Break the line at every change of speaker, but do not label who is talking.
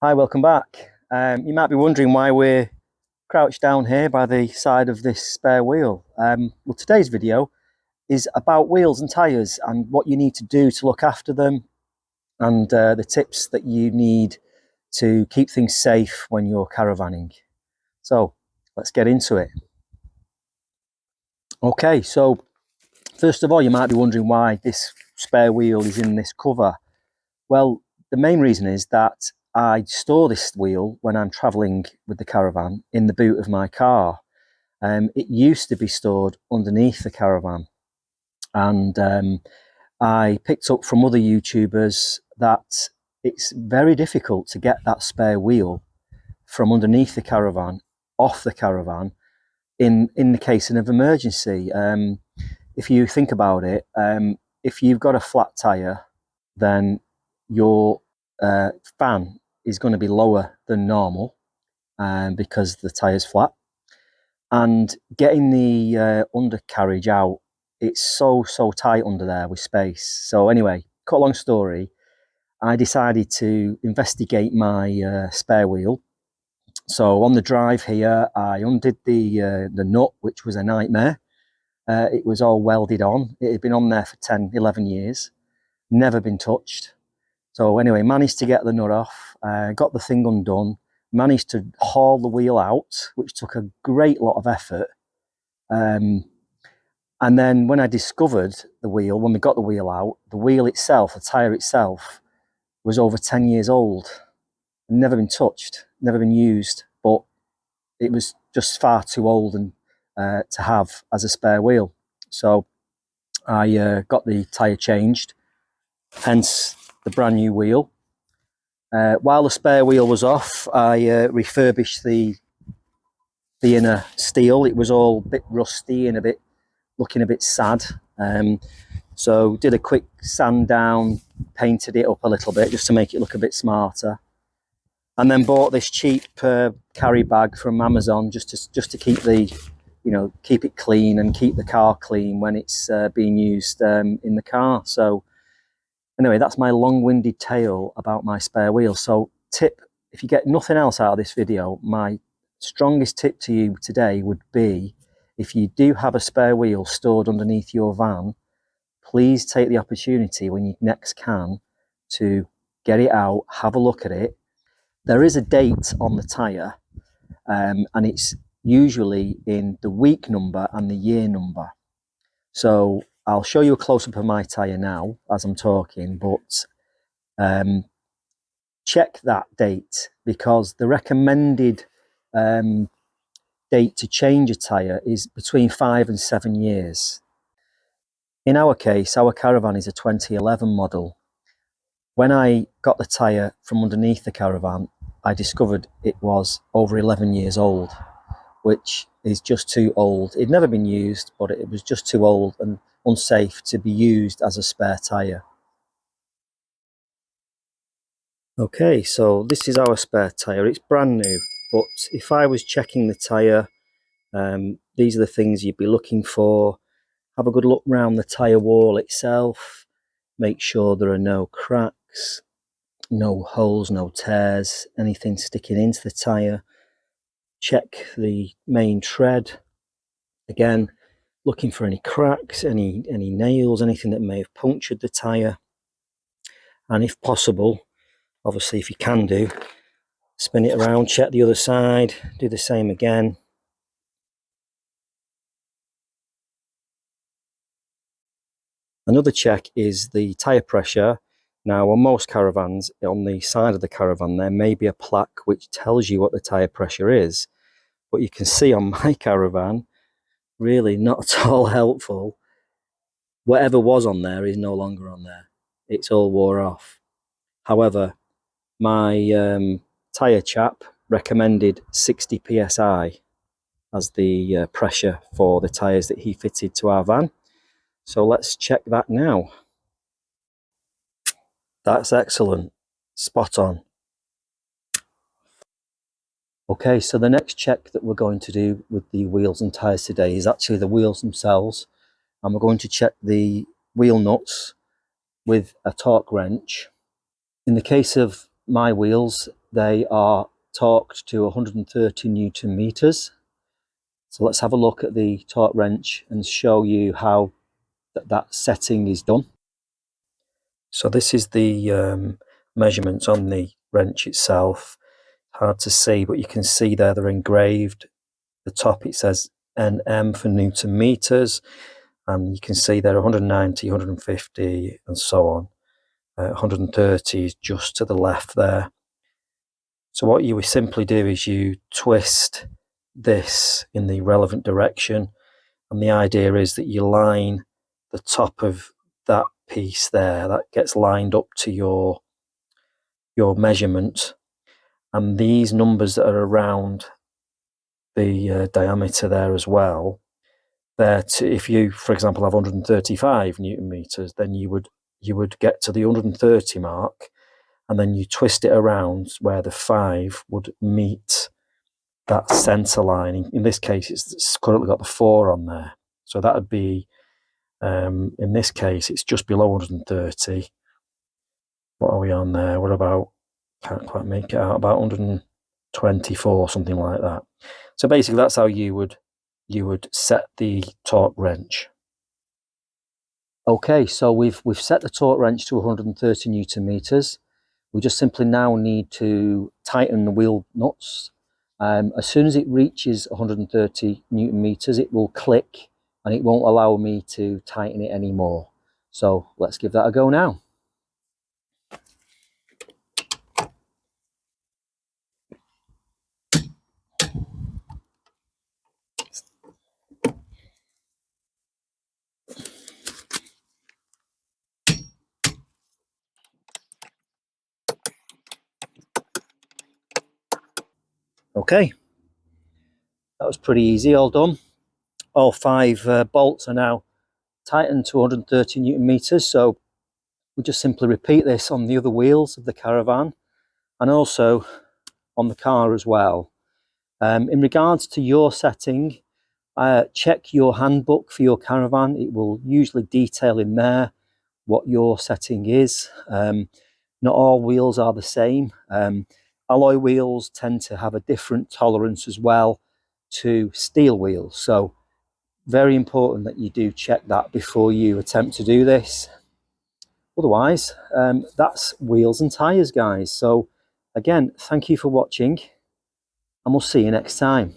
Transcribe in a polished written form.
Hi, welcome back. You might be wondering why we're crouched down here by the side of this spare wheel. Well, today's video is about wheels and tyres and what you need to do to look after them and the tips that you need to keep things safe when you're caravanning. So let's get into it. Okay, so first of all, you might be wondering why this spare wheel is in this cover. Well, the main reason is that I store this wheel when I'm travelling with the caravan in the boot of my car. It used to be stored underneath the caravan, and I picked up from other YouTubers that it's very difficult to get that spare wheel from underneath the caravan, off the caravan, in the case of emergency. If you think about it, if you've got a flat tyre, then your fan is going to be lower than normal because the tyre's flat. And getting the undercarriage out, it's so tight under there with space. So anyway, cut a long story, I decided to investigate my spare wheel. So on the drive here, I undid the nut, which was a nightmare. It was all welded on. It had been on there for 10, 11 years, never been touched. So anyway, managed to get the nut off, got the thing undone, managed to haul the wheel out, which took a great lot of effort. And then when I discovered the wheel, when we got the wheel out, the wheel itself, the tyre itself, was over 10 years old. Never been touched, never been used, but it was just far too old and to have as a spare wheel. So I got the tyre changed, hence the brand new wheel. While the spare wheel was off, I refurbished the inner steel. It was all a bit rusty and looking a bit sad. So did a quick sand down, painted it up a little bit just to make it look a bit smarter. And then bought this cheap carry bag from Amazon just to keep keep it clean and keep the car clean when it's being used in the car. So anyway, that's my long-winded tale about my spare wheel. So tip, if you get nothing else out of this video, my strongest tip to you today would be, if you do have a spare wheel stored underneath your van, please take the opportunity when you next can to get it out, have a look at it. There is a date on the tyre, and it's usually in the week number and the year number. So I'll show you a close-up of my tyre now as I'm talking, but check that date, because the recommended date to change a tyre is between 5 and 7 years. In our case, our Caravan is a 2011 model. When I got the tyre from underneath the Caravan, I discovered it was over 11 years old, which is just too old. It'd never been used, but it was just too old and unsafe to be used as a spare tyre. Okay, so this is our spare tyre. It's brand new, but if I was checking the tyre, these are the things you'd be looking for. Have a good look around the tyre wall itself. Make sure there are no cracks, no holes, no tears, anything sticking into the tyre. Check the main tread. Again, looking for any cracks, any nails, anything that may have punctured the tyre. And if possible, obviously if you can do, spin it around, check the other side, do the same again. Another check is the tyre pressure. Now, on most caravans, on the side of the caravan, there may be a plaque which tells you what the tyre pressure is. But you can see on my caravan, really not at all helpful. Whatever was on there is no longer on there. It's all wore off. However, my tyre chap recommended 60 psi as the pressure for the tyres that he fitted to our van. So let's check that now. That's excellent. Spot on. Okay, so the next check that we're going to do with the wheels and tyres today is actually the wheels themselves. And we're going to check the wheel nuts with a torque wrench. In the case of my wheels, they are torqued to 130 Newton meters. So let's have a look at the torque wrench and show you how that setting is done. So this is the measurements on the wrench itself. Hard to see, but you can see there they're engraved. The top it says NM for Newton meters, and you can see there 190, 150 and so on. 130 is just to the left there. So what you would simply do is you twist this in the relevant direction, and the idea is that you line the top of that piece there, that gets lined up to your measurement, and these numbers that are around the diameter there as well, that if you, for example, have 135 Newton meters, then you would get to the 130 mark, and then you twist it around where the 5 would meet that center line. In this case, it's currently got the 4 on there, so that would be, in this case, it's just below 130. What are we on there? We're about, can't quite make it out, about 124, something like that. So basically, that's how you would set the torque wrench. Okay, so we've set the torque wrench to 130 Newton meters. We just simply now need to tighten the wheel nuts. As soon as it reaches 130 Newton meters, it will click and it won't allow me to tighten it anymore. So let's give that a go now. Okay, that was pretty easy, all done. All 5 bolts are now tightened to 130 Newton meters, so we just simply repeat this on the other wheels of the Caravan and also on the car as well. In regards to your setting, check your handbook for your Caravan. It will usually detail in there what your setting is. Not all wheels are the same. Alloy wheels tend to have a different tolerance as well to steel wheels, so very important that you do check that before you attempt to do this. Otherwise, that's wheels and tyres, guys. So again, thank you for watching, and we'll see you next time.